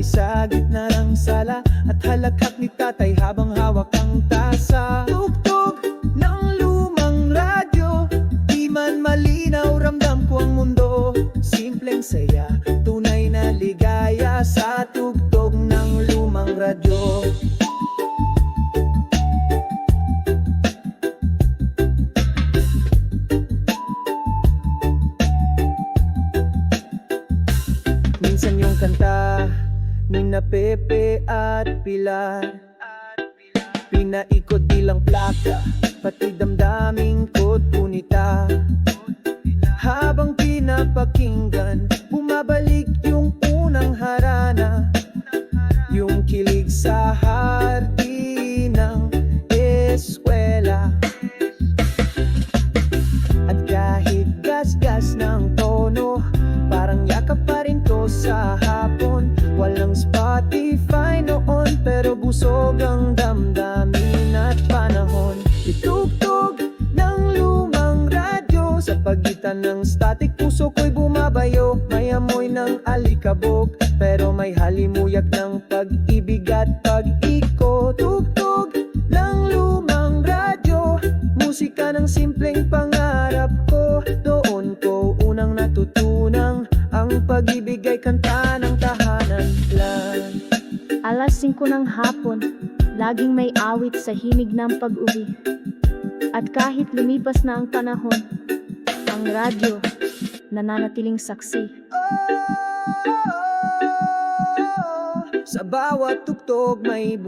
ay sa gitna ng sala, at halakhak ni tatay habang hawak ang tasa. Tugtog ng lumang radyo, di man malinaw ramdam ko ang mundo. Simpleng saya, tunay na ligaya sa tugtog ng lumang radyo. Minsan yung kanta ni na Pepe at Pilar, pinaikot bilang plaka, pati damdaming ko't punita. Habang pinapakinggan, bumabalik yung unang harana, yung kilig sa hardin ng eskwela. At kahit gas-gas ng tono, parang yakap pa rin to sa hapon. Walang Spotify noon, pero busog ang damdamin at panahon. Itugtog ng lumang radyo, sa pagitan ng static puso ko'y bumabayo. May amoy ng alikabok, pero may halimuyak ng pag-ibig at pag-ikot. Tugtog ng lumang radyo, musika ng simpleng pangarap ko. Doon ko unang natutunang ang pag-ibig ay kanta ng tahanan lang. Alas 5 ng hapon, laging may awit sa himig ng pag-uwi. At kahit lumipas na ang panahon, ang radyo nananatiling saksi. Sa bawat tugtog may